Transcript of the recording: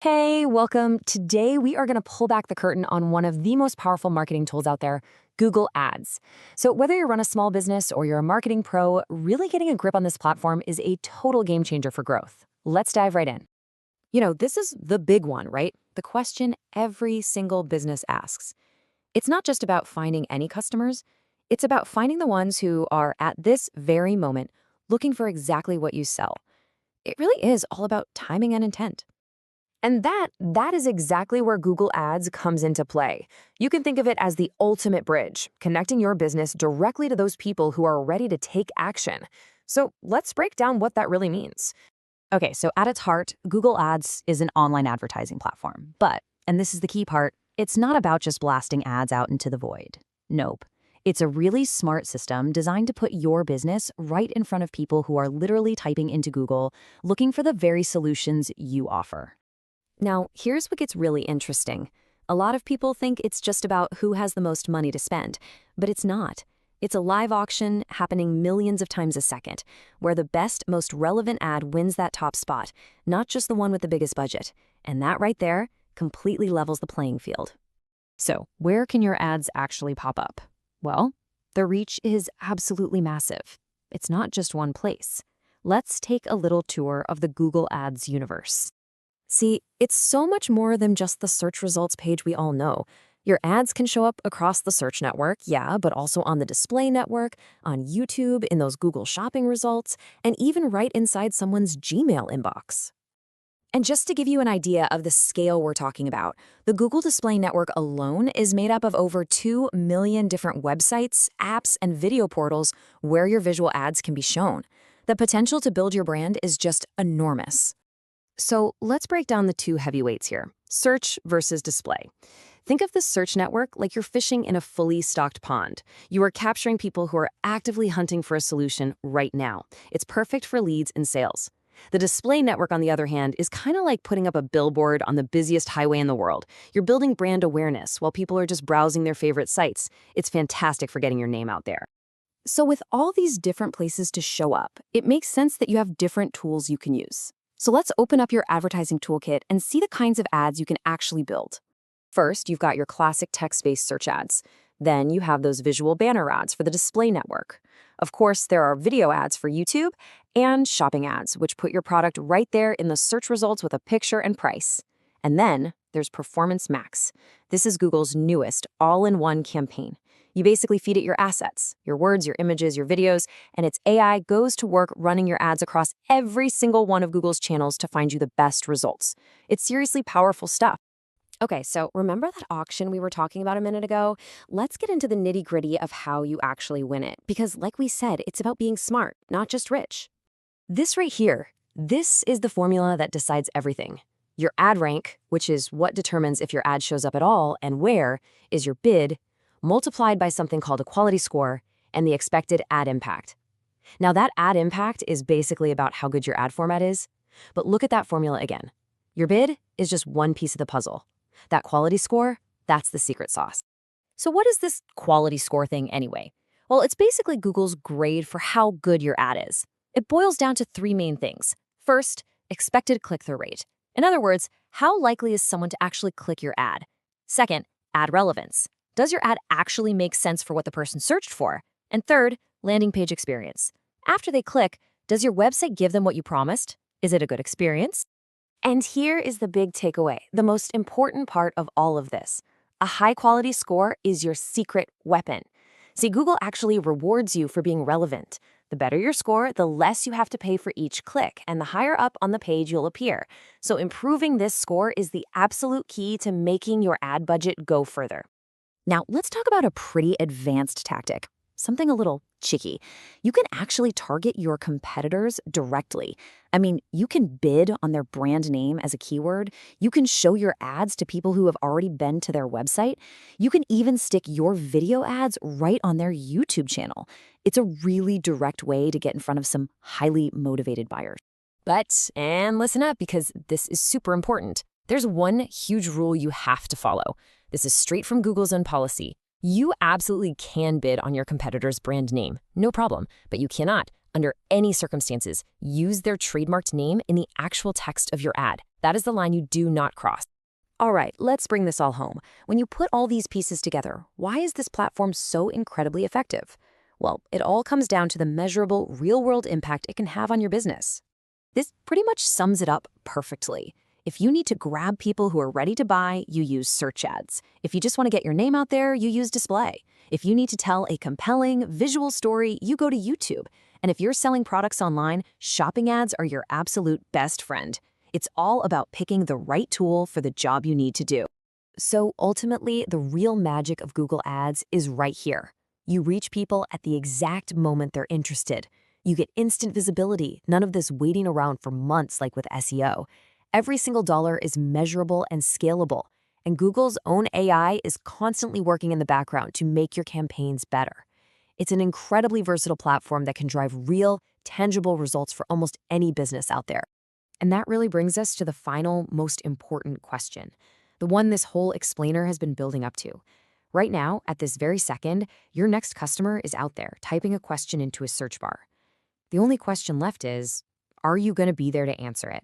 Hey, welcome. Today we are going to pull back the curtain on one of the most powerful marketing tools out there, Google Ads. So whether you run a small business or you're a marketing pro, really getting a grip on this platform is a total game changer for growth. Let's dive right in. This is the big one, right? The question every single business asks. It's not just about finding any customers, it's about finding the ones who are at this very moment looking for exactly what you sell. It really is all about timing and intent. And that is exactly where Google Ads comes into play. You can think of it as the ultimate bridge, connecting your business directly to those people who are ready to take action. So let's break down what that really means. Okay, so at its heart, Google Ads is an online advertising platform. But, and this is the key part, it's not about just blasting ads out into the void. Nope. It's a really smart system designed to put your business right in front of people who are literally typing into Google, looking for the very solutions you offer. Now, here's what gets really interesting. A lot of people think it's just about who has the most money to spend, but it's not. It's a live auction happening millions of times a second, where the best, most relevant ad wins that top spot, not just the one with the biggest budget. And that right there completely levels the playing field. So, where can your ads actually pop up? Well, the reach is absolutely massive. It's not just one place. Let's take a little tour of the Google Ads universe. See, it's so much more than just the search results page we all know. Your ads can show up across the search network, yeah, but also on the display network, on YouTube, in those Google shopping results, and even right inside someone's Gmail inbox. And just to give you an idea of the scale we're talking about, the Google Display Network alone is made up of over 2 million different websites, apps, and video portals where your visual ads can be shown. The potential to build your brand is just enormous. So let's break down the two heavyweights here, search versus display. Think of the search network like you're fishing in a fully stocked pond. You are capturing people who are actively hunting for a solution right now. It's perfect for leads and sales. The display network, on the other hand, is kind of like putting up a billboard on the busiest highway in the world. You're building brand awareness while people are just browsing their favorite sites. It's fantastic for getting your name out there. So with all these different places to show up, it makes sense that you have different tools you can use. So let's open up your advertising toolkit and see the kinds of ads you can actually build. First, you've got your classic text-based search ads. Then you have those visual banner ads for the display network. Of course, there are video ads for YouTube and shopping ads, which put your product right there in the search results with a picture and price. And then there's Performance Max. This is Google's newest all-in-one campaign. You basically feed it your assets, your words, your images, your videos, and its AI goes to work running your ads across every single one of Google's channels to find you the best results. It's seriously powerful stuff. Okay, so remember that auction we were talking about a minute ago? Let's get into the nitty-gritty of how you actually win it, because like we said, it's about being smart, not just rich. This right here, this is the formula that decides everything. Your ad rank, which is what determines if your ad shows up at all and where, is your bid, multiplied by something called a quality score, and the expected ad impact. Now that ad impact is basically about how good your ad format is, but look at that formula again. Your bid is just one piece of the puzzle. That quality score, that's the secret sauce. So what is this quality score thing anyway? Well, it's basically Google's grade for how good your ad is. It boils down to three main things. First, expected click-through rate. In other words, how likely is someone to actually click your ad? Second, ad relevance. Does your ad actually make sense for what the person searched for? And third, landing page experience. After they click, does your website give them what you promised? Is it a good experience? And here is the big takeaway, the most important part of all of this. A high-quality score is your secret weapon. See, Google actually rewards you for being relevant. The better your score, the less you have to pay for each click, and the higher up on the page you'll appear. So improving this score is the absolute key to making your ad budget go further. Now, let's talk about a pretty advanced tactic, something a little cheeky. You can actually target your competitors directly. I mean, you can bid on their brand name as a keyword. You can show your ads to people who have already been to their website. You can even stick your video ads right on their YouTube channel. It's a really direct way to get in front of some highly motivated buyers. And listen up, because this is super important. There's one huge rule you have to follow. This is straight from Google's own policy. You absolutely can bid on your competitor's brand name, no problem, but you cannot, under any circumstances, use their trademarked name in the actual text of your ad. That is the line you do not cross. All right, let's bring this all home. When you put all these pieces together, why is this platform so incredibly effective? Well, it all comes down to the measurable, real-world impact it can have on your business. This pretty much sums it up perfectly. If you need to grab people who are ready to buy, you use search ads. If you just want to get your name out there, you use display. If you need to tell a compelling, visual story, you go to YouTube. And if you're selling products online, shopping ads are your absolute best friend. It's all about picking the right tool for the job you need to do. So ultimately, the real magic of Google Ads is right here. You reach people at the exact moment they're interested. You get instant visibility, none of this waiting around for months like with SEO. Every single dollar is measurable and scalable, and Google's own AI is constantly working in the background to make your campaigns better. It's an incredibly versatile platform that can drive real, tangible results for almost any business out there. And that really brings us to the final, most important question, the one this whole explainer has been building up to. Right now, at this very second, your next customer is out there typing a question into a search bar. The only question left is, are you going to be there to answer it?